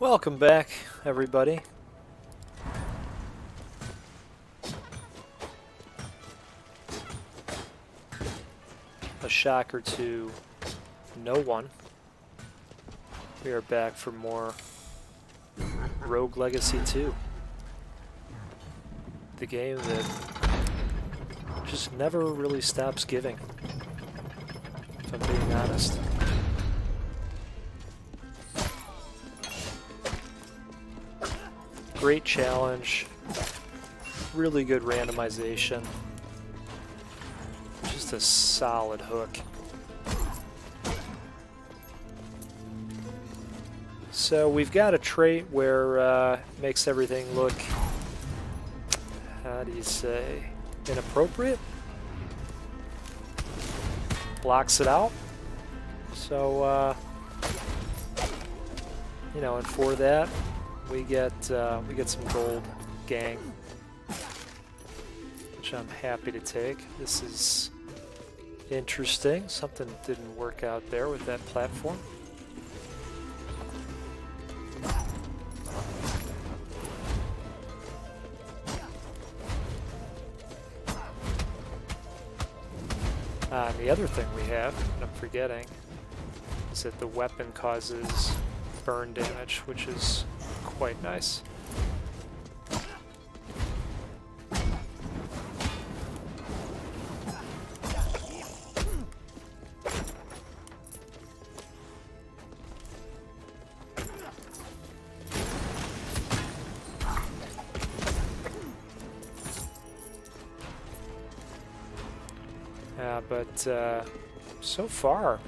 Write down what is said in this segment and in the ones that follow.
Welcome back, everybody. A shocker to no one. We are back for more Rogue Legacy 2. The game that just never really stops giving, if I'm being honest. Great challenge, really good randomization, just a solid hook. So we've got a trait where makes everything look, how do you say, inappropriate? Blocks it out. So, you know, and for that, we get some gold gang, which I'm happy to take. This is interesting. Something didn't work out there with that platform. And the other thing we have, and I'm forgetting, is that the weapon causes burn damage, which is quite nice. But so far,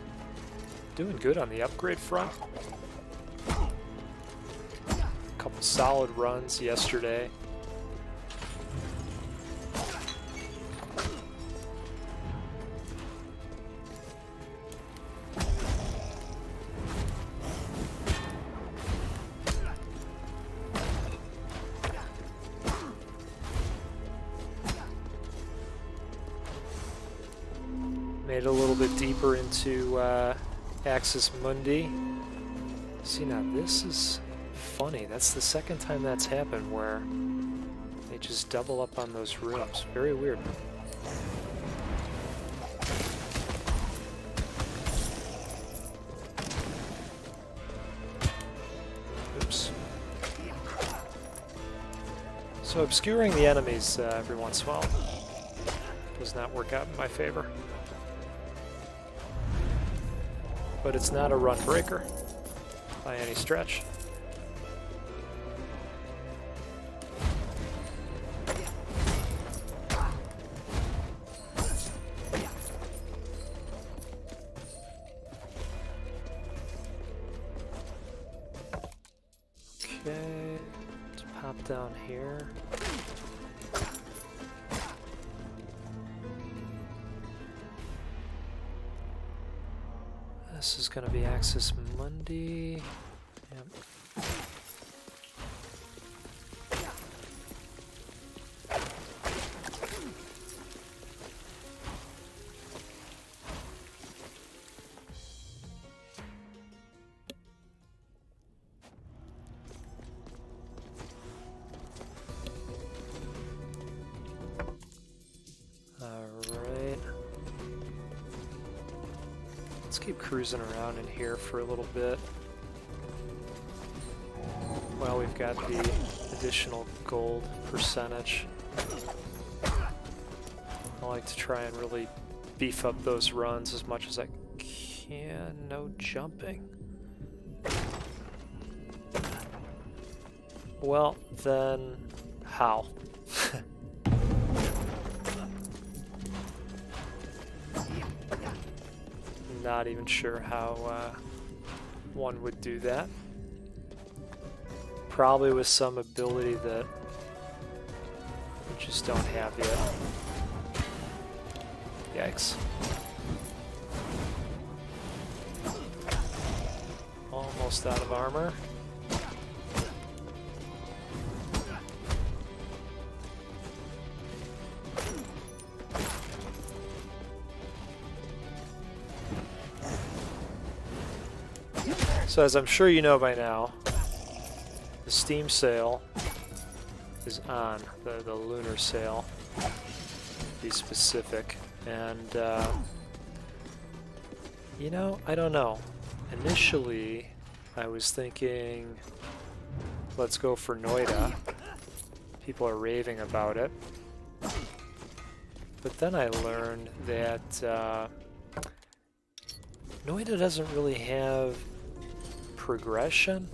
doing good on the upgrade front. Couple solid runs yesterday. Made it a little bit deeper into Axis Mundi. See, now this is funny. That's the second time that's happened where they just double up on those rooms. Very weird. Oops. So obscuring the enemies every once in a while does not work out in my favor. But it's not a run breaker by any stretch. Okay, let's pop down here. This is going to be Axis Mundi. Yep. Let's keep cruising around in here for a little bit. Well, we've got the additional gold percentage. I like to try and really beef up those runs as much as I can. No jumping. Well, then how? Not even sure how one would do that. Probably with some ability that we just don't have yet. Yikes. Almost out of armor. So as I'm sure you know by now, the Steam sale is on, the lunar sale, to be specific, and you know, I don't know. Initially, I was thinking, let's go for Noida. People are raving about it. But then I learned that Noida doesn't really have progression,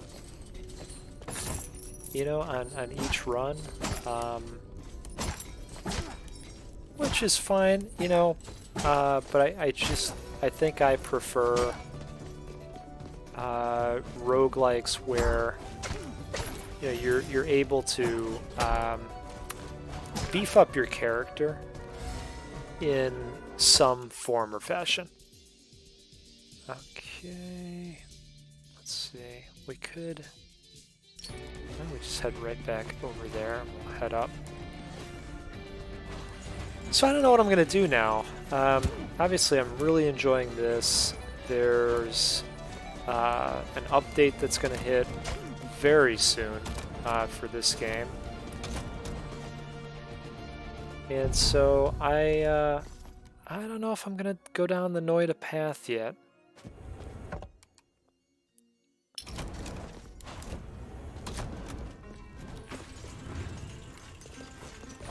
you know, on each run, which is fine, you know, but I think I prefer roguelikes where, you know, you're able to beef up your character in some form or fashion. Okay, let's see. We could. Why don't we just head right back over there? We'll head up. So I don't know what I'm gonna do now. Obviously, I'm really enjoying this. There's an update that's gonna hit very soon for this game. And so I don't know if I'm gonna go down the Noida path yet.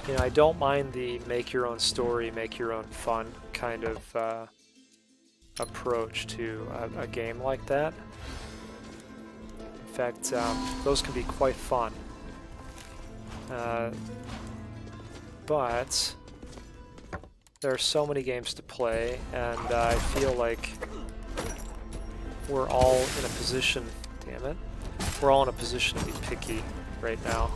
You know, I don't mind the make your own story, make your own fun kind of approach to a game like that. In fact, those can be quite fun. But there are so many games to play, and I feel like we're all in a position, damn it, we're all in a position to be picky right now.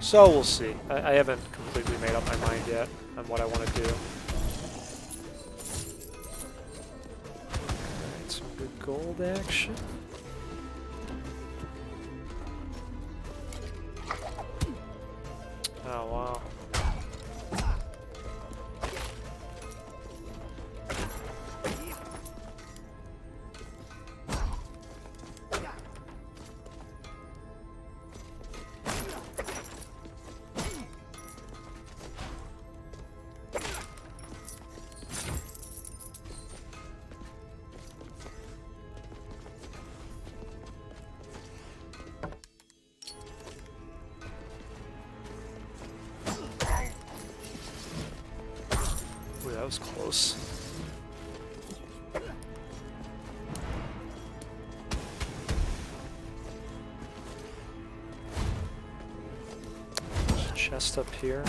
So we'll see. I haven't completely made up my mind yet on what I want to do. Alright, some good gold action. Oh, wow. That was close. There's a chest up here.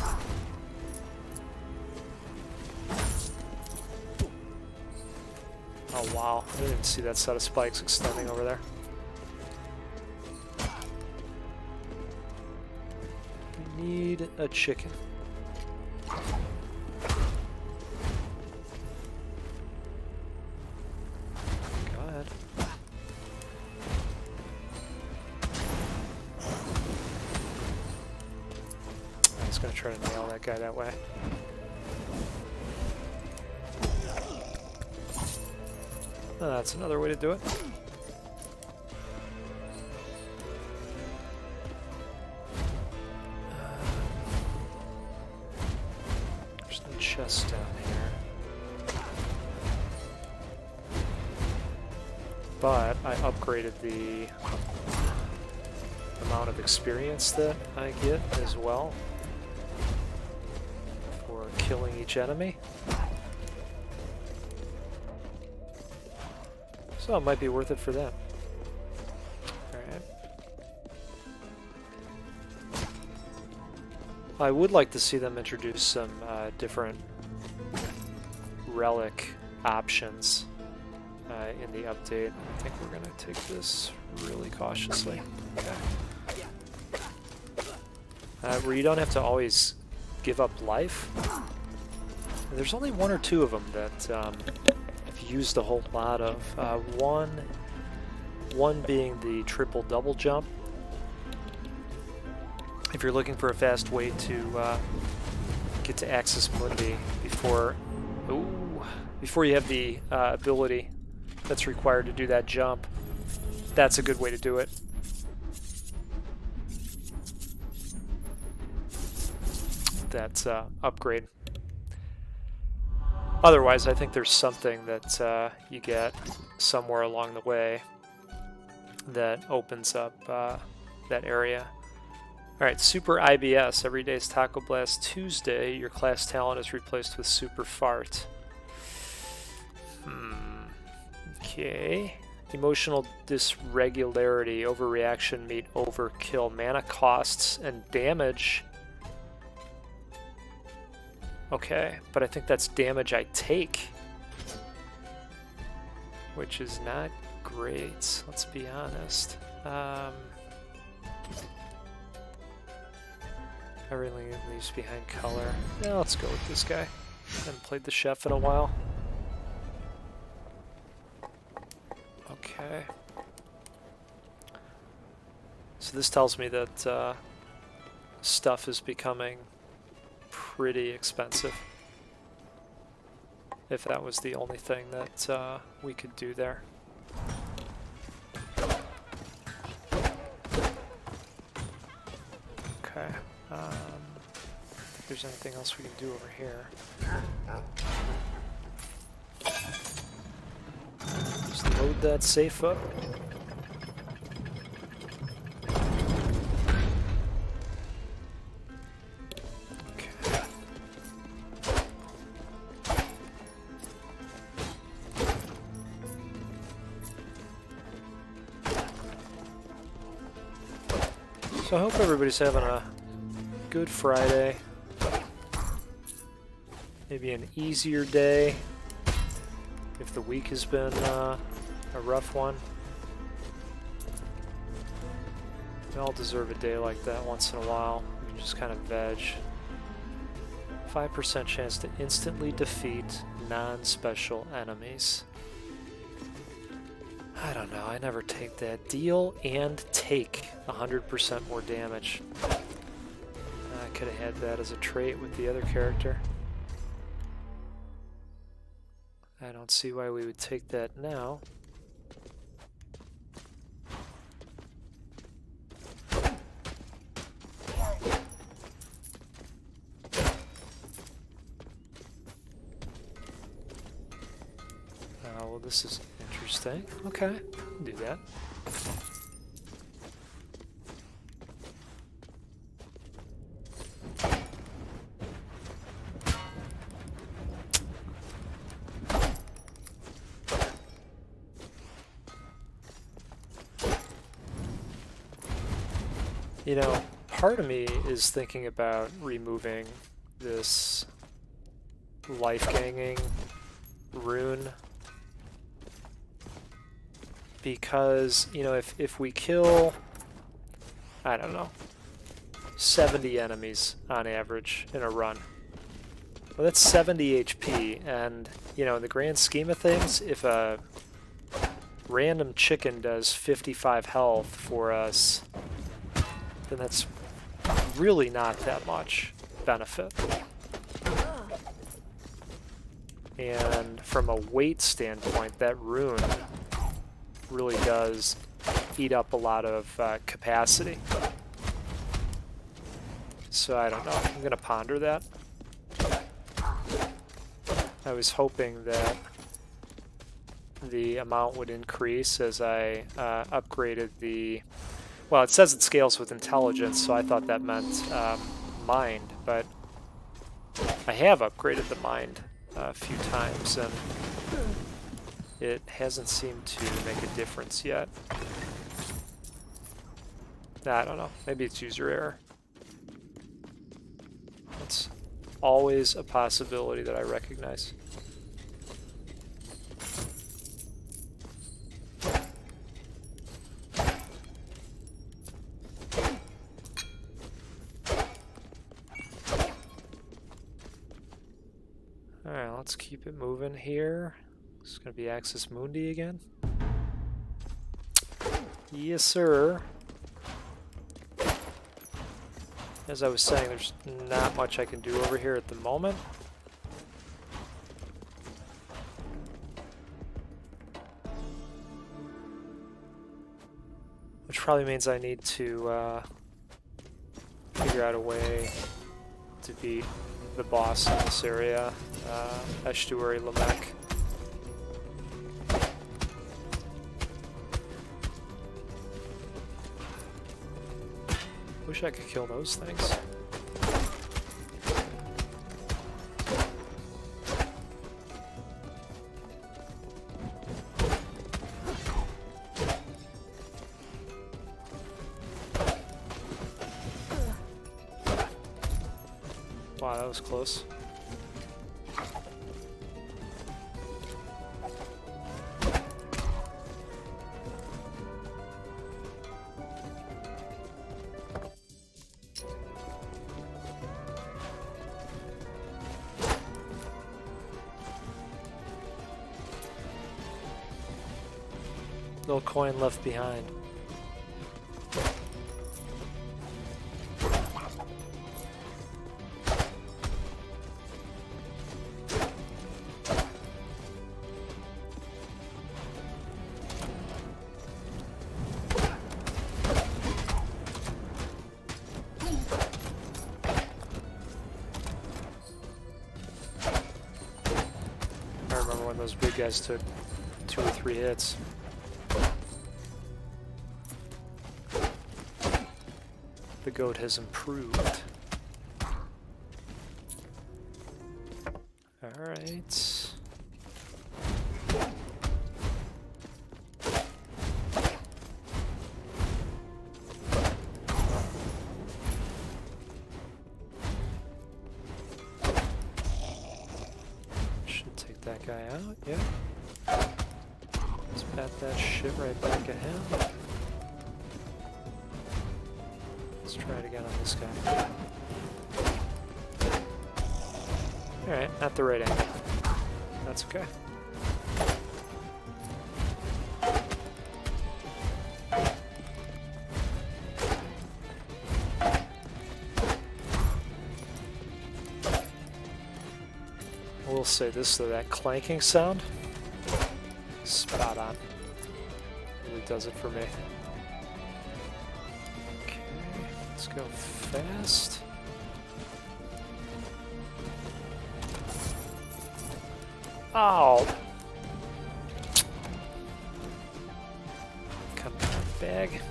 Oh wow, I didn't even see that set of spikes extending over there. We need a chicken. Gonna try to nail that guy that way. Oh, that's another way to do it. There's no chest down here. But I upgraded the amount of experience that I get as well. Killing each enemy. So it might be worth it for them. Alright. I would like to see them introduce some different relic options in the update. I think we're going to take this really cautiously. Okay. Where you don't have to always give up life. There's only one or two of them that I've used a whole lot of. One being the triple double jump. If you're looking for a fast way to get to Axis Mundi before you have the ability that's required to do that jump, that's a good way to do it. That upgrade. Otherwise, I think there's something that you get somewhere along the way that opens up that area. Alright, Super IBS. Every day is Taco Blast Tuesday. Your class talent is replaced with Super Fart. Okay. Emotional dysregularity. Overreaction meet overkill. Mana costs and damage. Okay, but I think that's damage I take, which is not great, let's be honest. Everything leaves behind color. Yeah, let's go with this guy. Haven't played the chef in a while. Okay. So this tells me that stuff is becoming pretty expensive. If that was the only thing that we could do there. Okay. If there's anything else we can do over here. Just load that safe up. So I hope everybody's having a good Friday. Maybe an easier day if the week has been a rough one. We all deserve a day like that once in a while. We can just kind of veg. 5% chance to instantly defeat non-special enemies. I don't know, I never take that. Deal and take 100% more damage. I could have had that as a trait with the other character. I don't see why we would take that now. Well, this is interesting. Okay, do that. You know, part of me is thinking about removing this life-gaining rune. Because, you know, if we kill, I don't know, 70 enemies on average in a run, well, that's 70 HP, and, you know, in the grand scheme of things, if a random chicken does 55 health for us, then that's really not that much benefit. And from a weight standpoint, that rune really does eat up a lot of capacity. So I don't know, I'm gonna ponder that. I was hoping that the amount would increase as I upgraded the, well, it says it scales with intelligence, so I thought that meant mind, but I have upgraded the mind a few times, and it hasn't seemed to make a difference yet. I don't know. Maybe it's user error. That's always a possibility that I recognize. Alright, let's keep it moving here. It's going to be Axis Mundi again. Yes, sir. As I was saying, there's not much I can do over here at the moment. Which probably means I need to figure out a way to beat the boss in this area, Estuary Lamech. Wish I could kill those things. Wow, that was close. Little coin left behind. I remember when those big guys took 2 or 3 hits. The goat has improved. Alright. Should take that guy out, yeah. Let's bat that shit right back at him. Let's try it again on this guy. Alright, not the right angle. That's okay. I will say this though, that clanking sound, spot on. Really does it for me. Let's go fast. Oh! Come on, bag.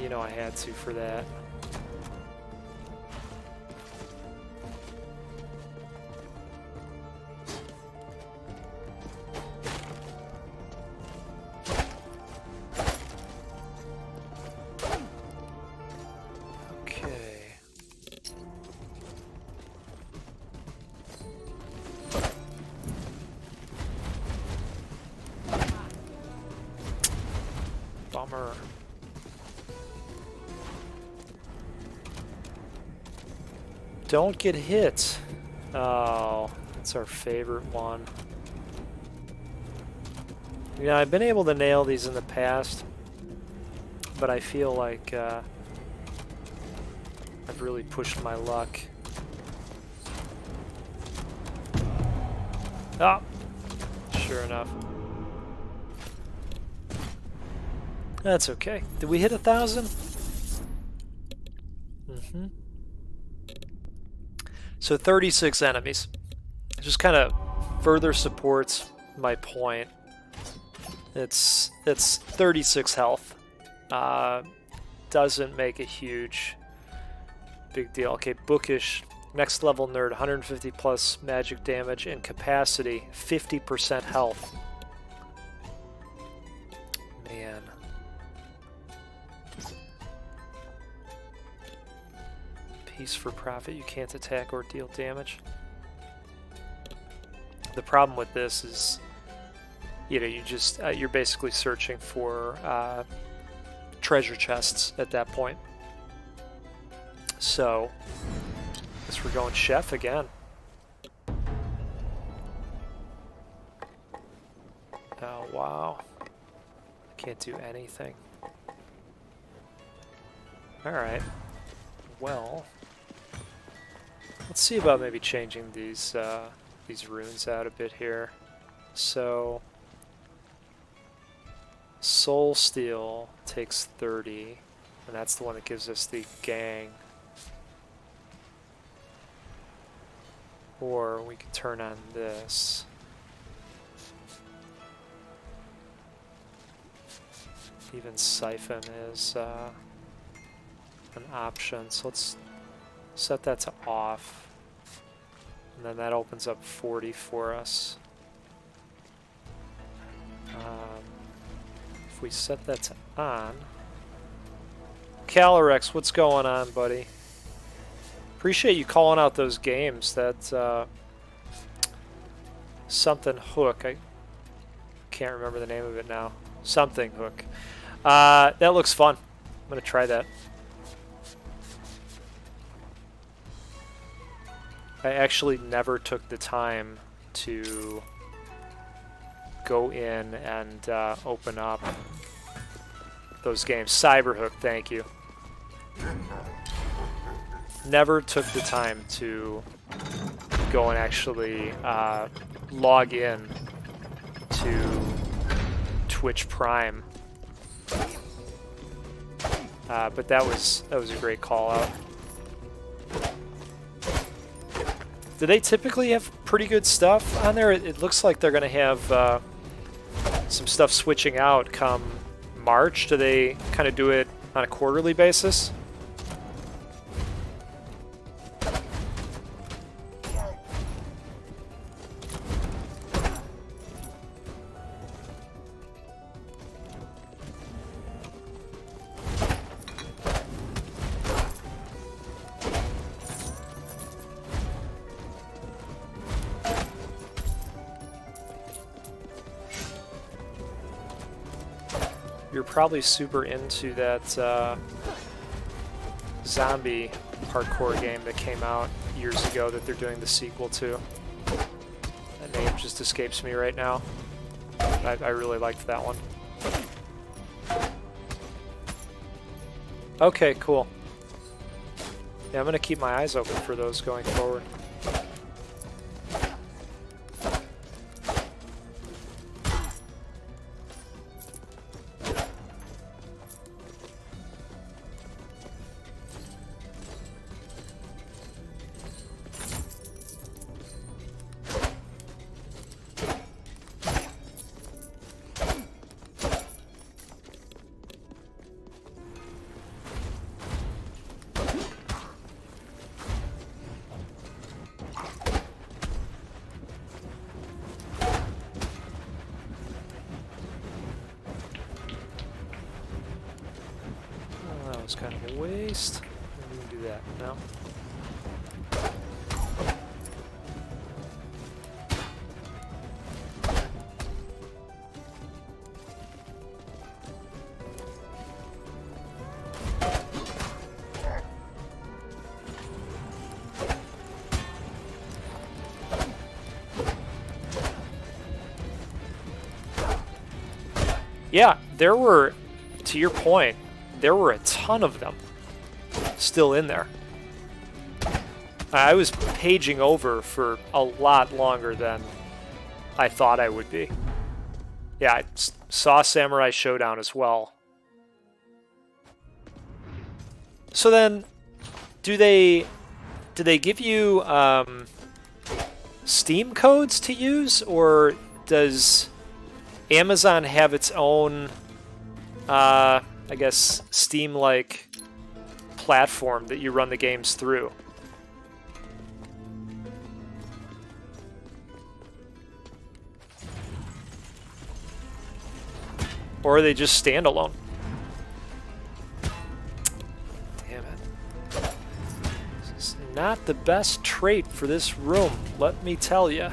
You know I had to for that. Bummer. Don't get hit. Oh, that's our favorite one. You know, I've been able to nail these in the past, but I feel like I've really pushed my luck. Ah, sure enough. That's okay. Did we hit 1,000? Mm-hmm. So 36 enemies. It just kind of further supports my point. It's 36 health. Doesn't make a huge big deal. Okay, bookish. Next level nerd, 150 plus magic damage and capacity, 50% health. Man. Piece for profit, you can't attack or deal damage. The problem with this is, you know, you're basically searching for treasure chests at that point. So, I guess we're going chef again. Oh wow, can't do anything. All right, well. Let's see about maybe changing these runes out a bit here. So Soul Steel takes 30, and that's the one that gives us the gang. Or we could turn on this. Even Siphon is an option, so let's set that to off. And then that opens up 40 for us. If we set that to on. Calorex, what's going on, buddy? Appreciate you calling out those games. That something hook. I can't remember the name of it now. Something hook. That looks fun. I'm gonna try that. I actually never took the time to go in and open up those games. Cyberhook, thank you. Never took the time to go and actually log in to Twitch Prime. But that was a great call out. Do they typically have pretty good stuff on there? It looks like they're going to have some stuff switching out come March. Do they kind of do it on a quarterly basis? You're probably super into that zombie hardcore game that came out years ago that they're doing the sequel to. That name just escapes me right now. I really liked that one. Okay, cool. Yeah, I'm gonna keep my eyes open for those going forward. Was kind of a waste. We can do that now. Yeah, there were, to your point, there were a ton of them still in there. I was paging over for a lot longer than I thought I would be. Yeah, I saw Samurai Showdown as well. So then, do they give you Steam codes to use, or does Amazon have its own I guess Steam-like platform that you run the games through? Or are they just standalone? Damn it. This is not the best trait for this room, let me tell you.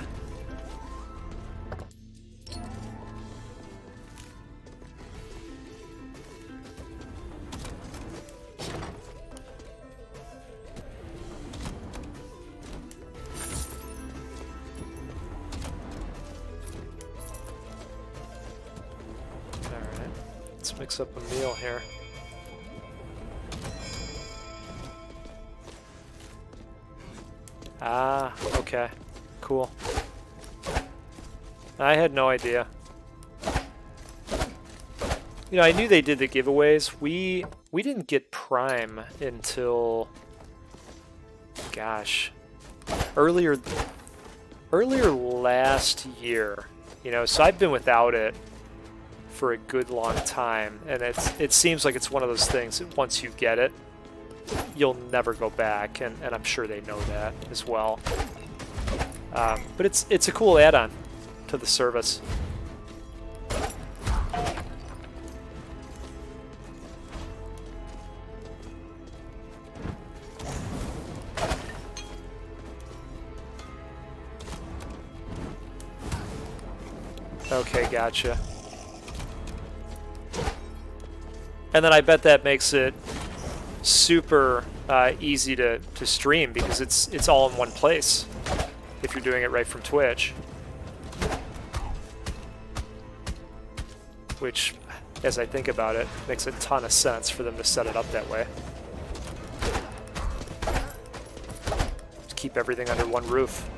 Mix up a meal here. Ah, okay. Cool. I had no idea. You know, I knew they did the giveaways. We didn't get Prime until, gosh, earlier last year. You know, so I've been without it for a good long time, and it seems like it's one of those things that once you get it, you'll never go back, and I'm sure they know that as well. But it's a cool add-on to the service. Okay, gotcha. And then I bet that makes it super easy to stream because it's all in one place if you're doing it right from Twitch. Which, as I think about it, makes a ton of sense for them to set it up that way. Just keep everything under one roof.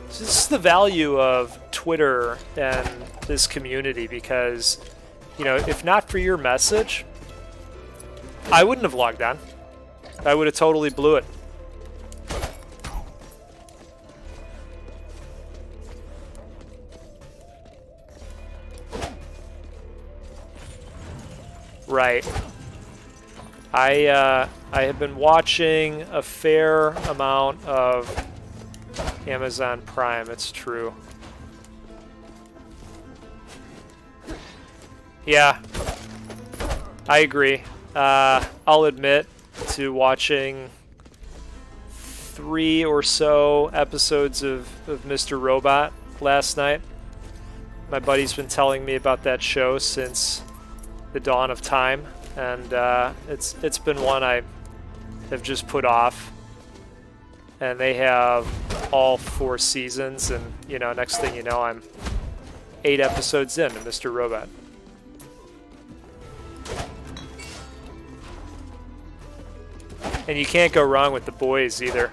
This is the value of Twitter and this community because, you know, if not for your message, I wouldn't have logged on. I would have totally blew it. Right. I have been watching a fair amount of Amazon Prime, it's true. Yeah, I agree. I'll admit to watching 3 or so episodes of Mr. Robot last night. My buddy's been telling me about that show since the dawn of time, and it's been one I have just put off. And they have all 4 seasons, and you know, next thing you know, I'm 8 episodes in to Mr. Robot. And you can't go wrong with The Boys either.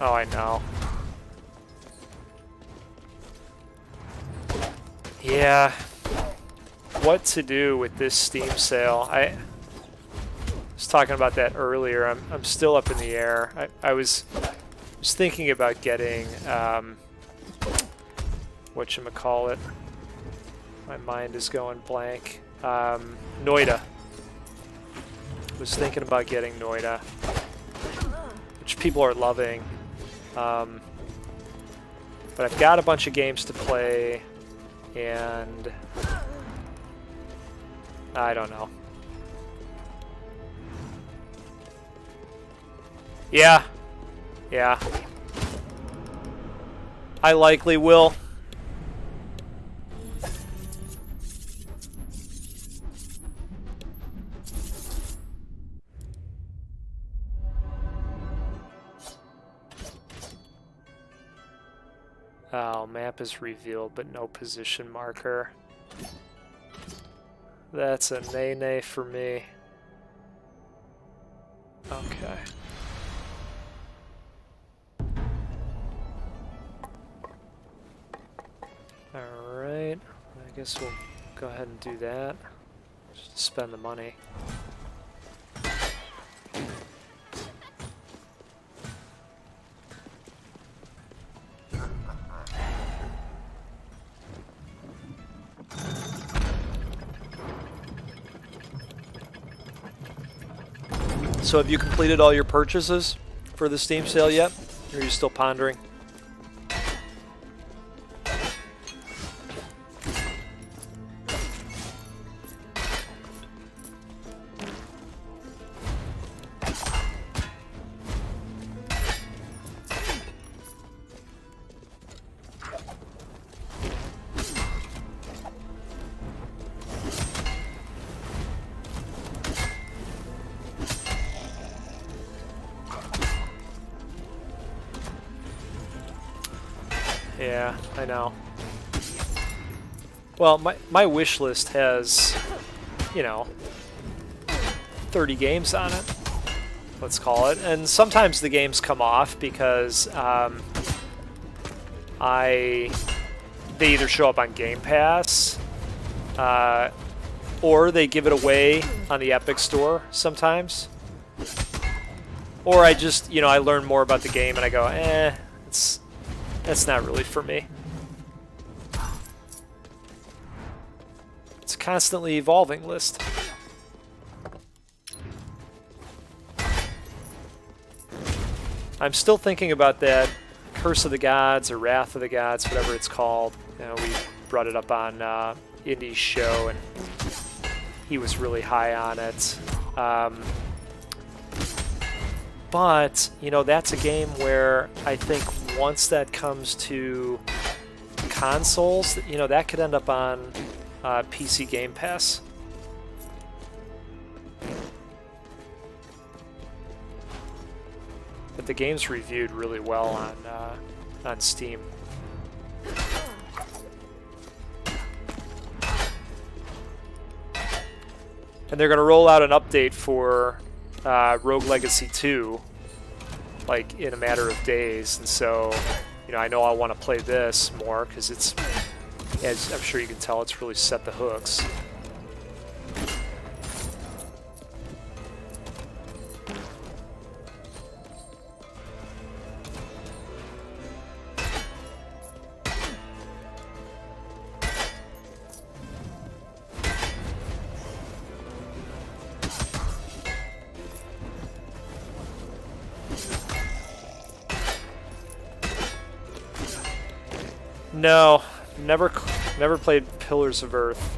Oh, I know. Yeah. What to do with this Steam sale? I was talking about that earlier. I'm still up in the air. I was thinking about getting whatchamacallit. My mind is going blank. Noida. Was thinking about getting Noida, which people are loving. But I've got a bunch of games to play, and I don't know. Yeah. Yeah. I likely will. Oh, map is revealed, but no position marker. That's a nay-nay for me. Okay. Alright, I guess we'll go ahead and do that. Just spend the money. So have you completed all your purchases for the Steam sale yet? Or are you still pondering? Yeah, I know. Well, my wish list has, you know, 30 games on it, let's call it. And sometimes the games come off because they either show up on Game Pass or they give it away on the Epic Store sometimes. Or I just, you know, I learn more about the game and I go, that's not really for me. It's a constantly evolving list. I'm still thinking about that Curse of the Gods or Wrath of the Gods, whatever it's called. You know, we brought it up on Indy's show, and he was really high on it. But, you know, that's a game where I think once that comes to consoles, you know, that could end up on PC Game Pass. But the game's reviewed really well on Steam. And they're going to roll out an update for Rogue Legacy 2, like in a matter of days, and so, you know, I know I want to play this more because it's, as I'm sure you can tell, it's really set the hooks. No, never played Pillars of Earth.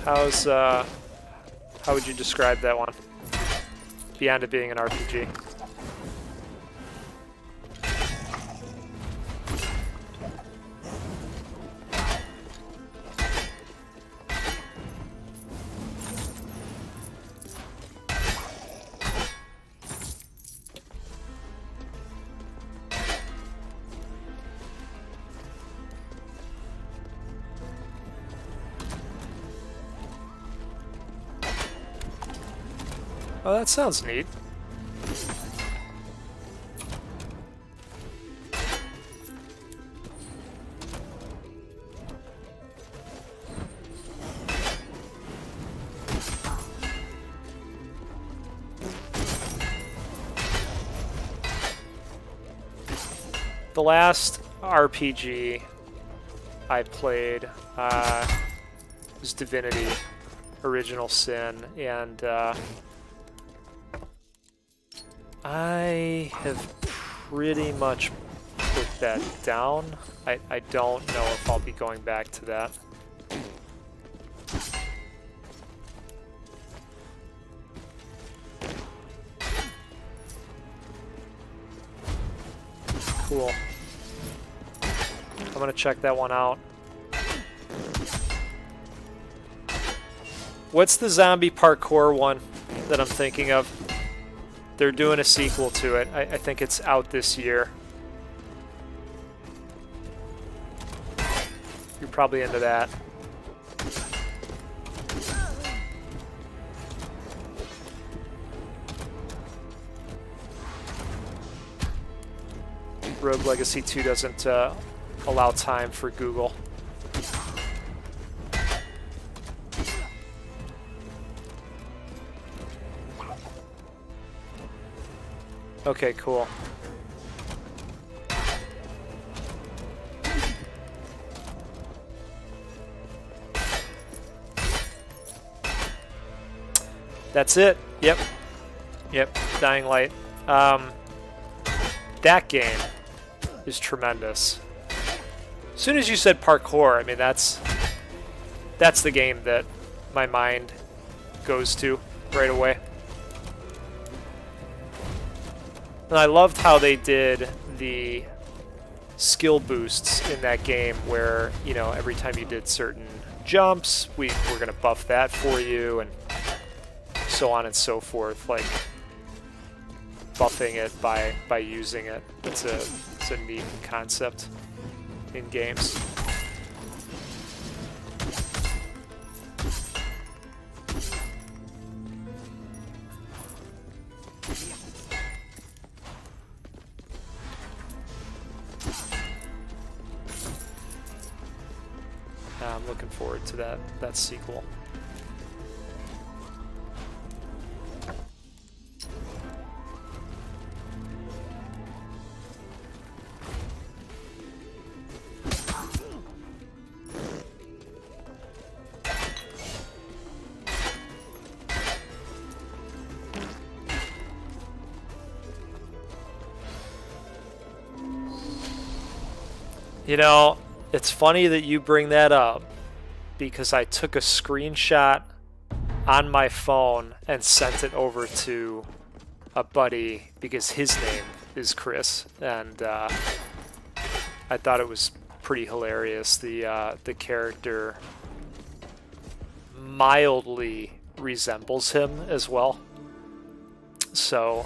How would you describe that one? Beyond it being an RPG. Oh, that sounds neat. The last RPG I played was Divinity: Original Sin, and I have pretty much put that down. I don't know if I'll be going back to that. Cool. I'm gonna check that one out. What's the zombie parkour one that I'm thinking of? They're doing a sequel to it. I think it's out this year. You're probably into that. Rogue Legacy 2 doesn't allow time for Google. Okay, cool. That's it. Yep. Yep. Dying Light. That game is tremendous. As soon as you said parkour, I mean, that's the game that my mind goes to right away. And I loved how they did the skill boosts in that game where, you know, every time you did certain jumps, we were going to buff that for you and so on and so forth. Like, buffing it by using it. It's a neat concept in games. I'm looking forward to that sequel. You know, it's funny that you bring that up because I took a screenshot on my phone and sent it over to a buddy because his name is Chris, and I thought it was pretty hilarious. The character mildly resembles him as well, so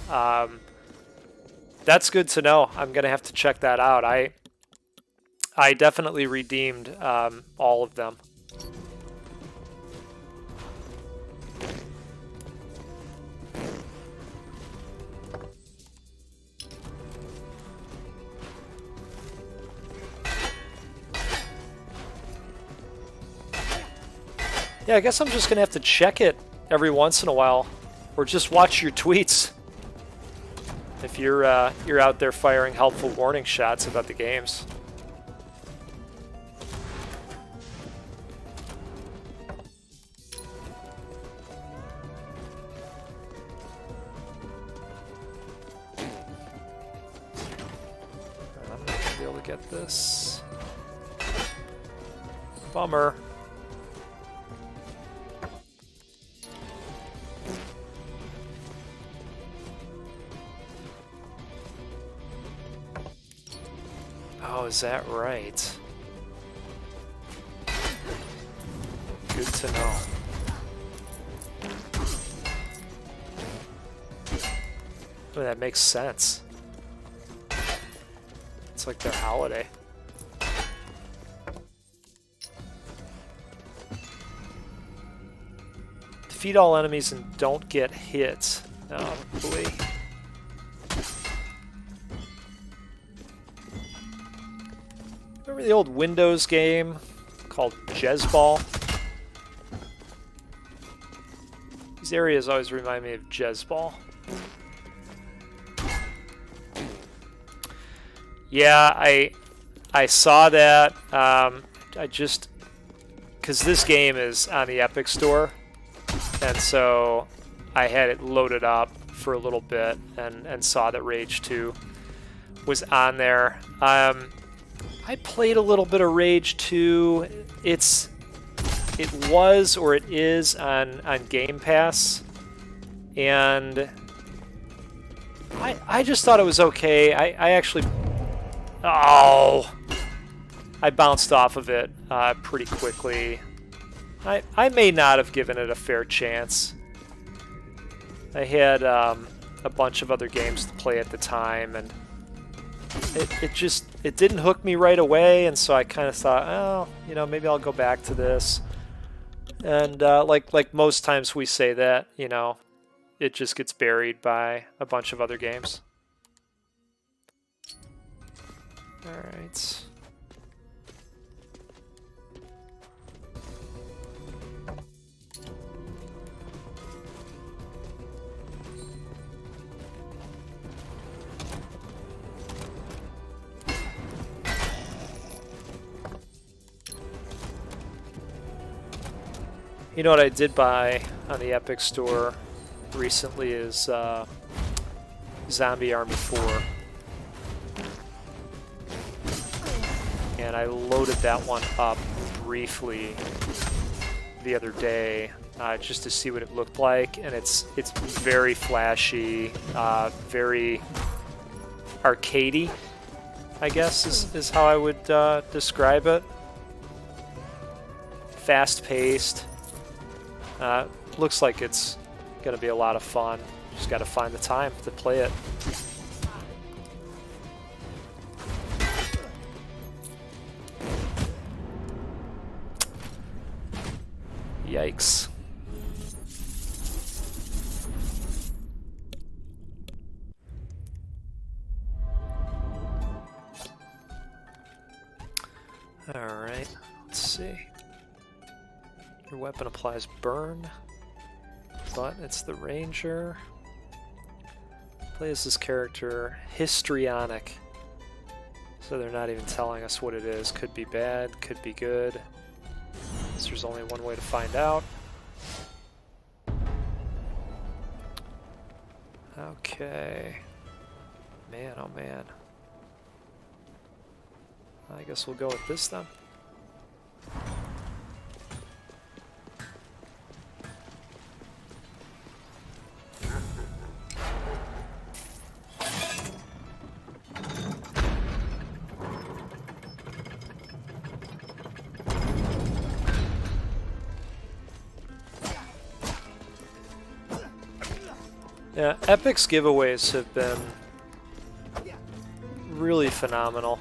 that's good to know. I'm gonna have to check that out. I definitely redeemed all of them. Yeah, I guess I'm just gonna have to check it every once in a while, or just watch your tweets if you're out there firing helpful warning shots about the games. I'm not gonna be able to get this. Bummer. Oh, is that right? Good to know. Oh, that makes sense. It's like their holiday. Defeat all enemies and don't get hit. Oh, boy. Remember the old Windows game called Jezball? These areas always remind me of Jezball. Yeah, I saw that. I just, because this game is on the Epic Store, and so I had it loaded up for a little bit and saw that Rage 2 was on there. I played a little bit of Rage 2. It was, or it is, on Game Pass, and I just thought it was okay. I actually, I bounced off of it pretty quickly. I may not have given it a fair chance. I had a bunch of other games to play at the time, and it didn't hook me right away, and so I kind of thought, oh, you know, maybe I'll go back to this. And like most times we say that, you know, it just gets buried by a bunch of other games. All right. You know what I did buy on the Epic Store recently is Zombie Army 4. And I loaded that one up briefly the other day just to see what it looked like, and it's very flashy, very arcadey, I guess is how I would describe it. Fast-paced. Looks like it's Gonna be a lot of fun. Just gotta find the time to play it. Yikes. Alright, let's see. Your weapon applies burn, but it's the ranger. Play as this character, histrionic. So they're not even telling us what it is. Could be bad, could be good. So there's only one way to find out. Okay. Man, oh man. I guess we'll go with this then. Yeah, Epic's giveaways have been really phenomenal.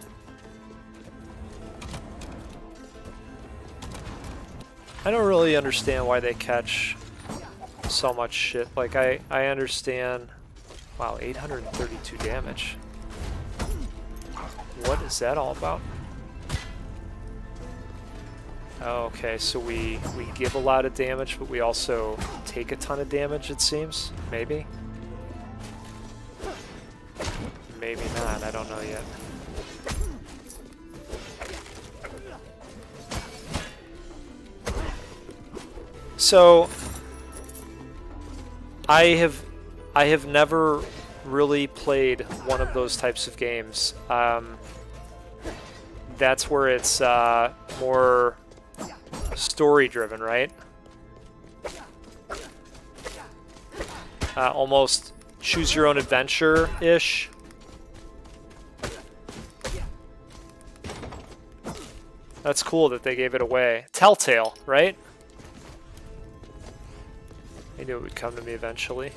I don't really understand why they catch so much shit. Like, I understand... Wow, 832 damage. What is that all about? Oh, okay, so we give a lot of damage, but we also take a ton of damage, it seems? Maybe? Maybe not, I don't know yet. So, I have never really played one of those types of games. That's where it's more story-driven, right? Almost choose-your-own-adventure-ish. That's cool that they gave it away. Telltale, right? I knew it would come to me eventually.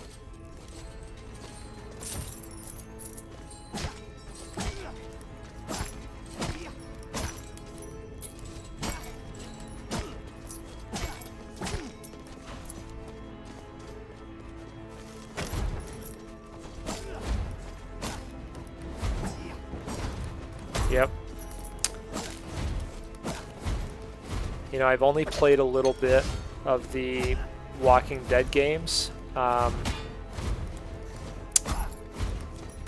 Yep. You know, I've only played a little bit of the Walking Dead games, but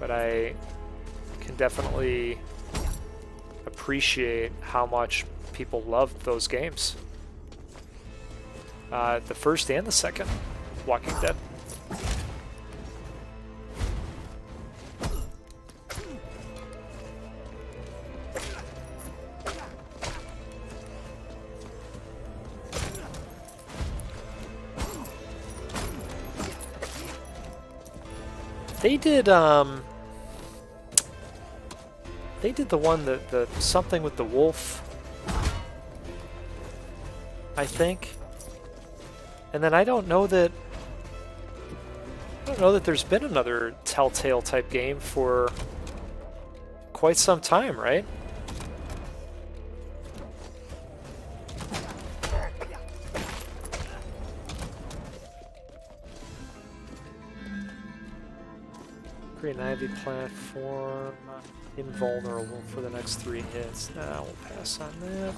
I can definitely appreciate how much people loved those games. The first and the second Walking Dead. They did the one that the something with the wolf, I think. And then I don't know that there's been another Telltale type game for quite some time, right? Create an Ivy platform, invulnerable for the next 3 hits. Nah, we'll pass on that.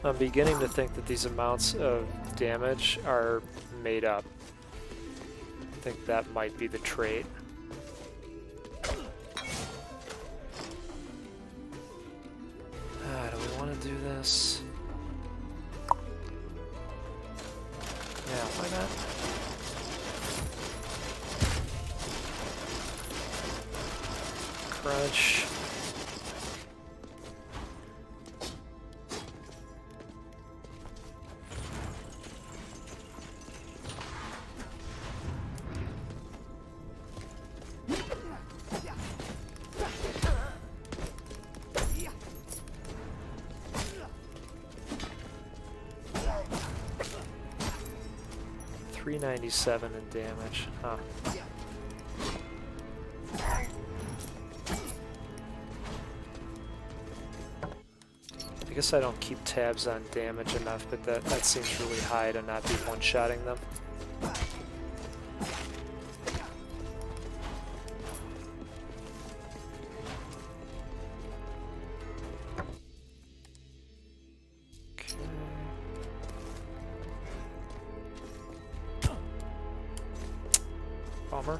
I'm beginning to think that these amounts of damage are made up. I think that might be the trait. Do we want to do this? Yeah, why not? Crunch. 397 in damage. Huh. I guess I don't keep tabs on damage enough, but that seems really high to not be one-shotting them. Bummer.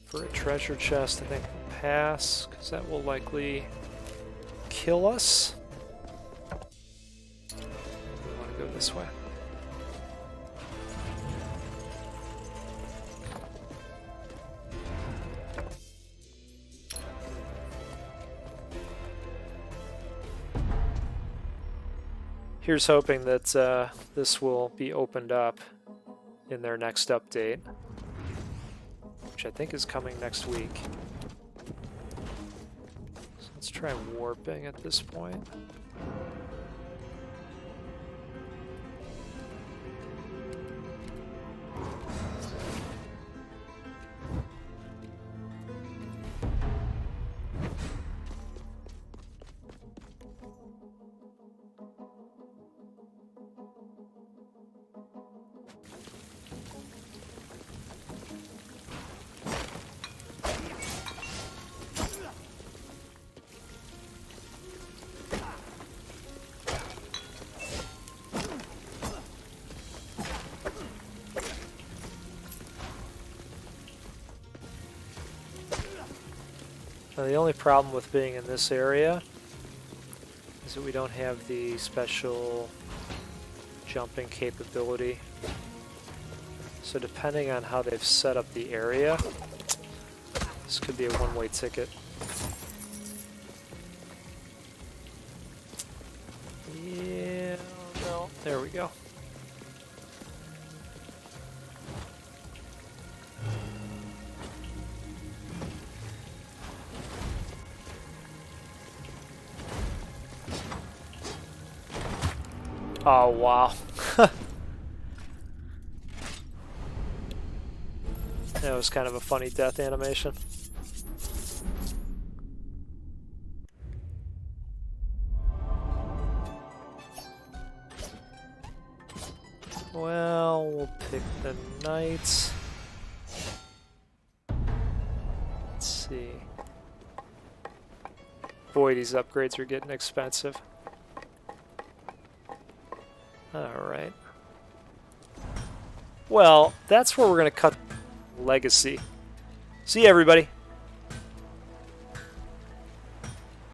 For a treasure chest, I think we'll pass, because that will likely kill us. We want to go this way. Here's hoping that this will be opened up in their next update, which I think is coming next week. So let's try warping at this point. Now, the only problem with being in this area is that we don't have the special jumping capability. So depending on how they've set up the area, this could be a one-way ticket. Yeah, no, there we go. Oh, wow. That was kind of a funny death animation. Well, we'll pick the knights. Let's see. Boy, these upgrades are getting expensive. Alright. Well, that's where we're going to cut Legacy. See you, everybody.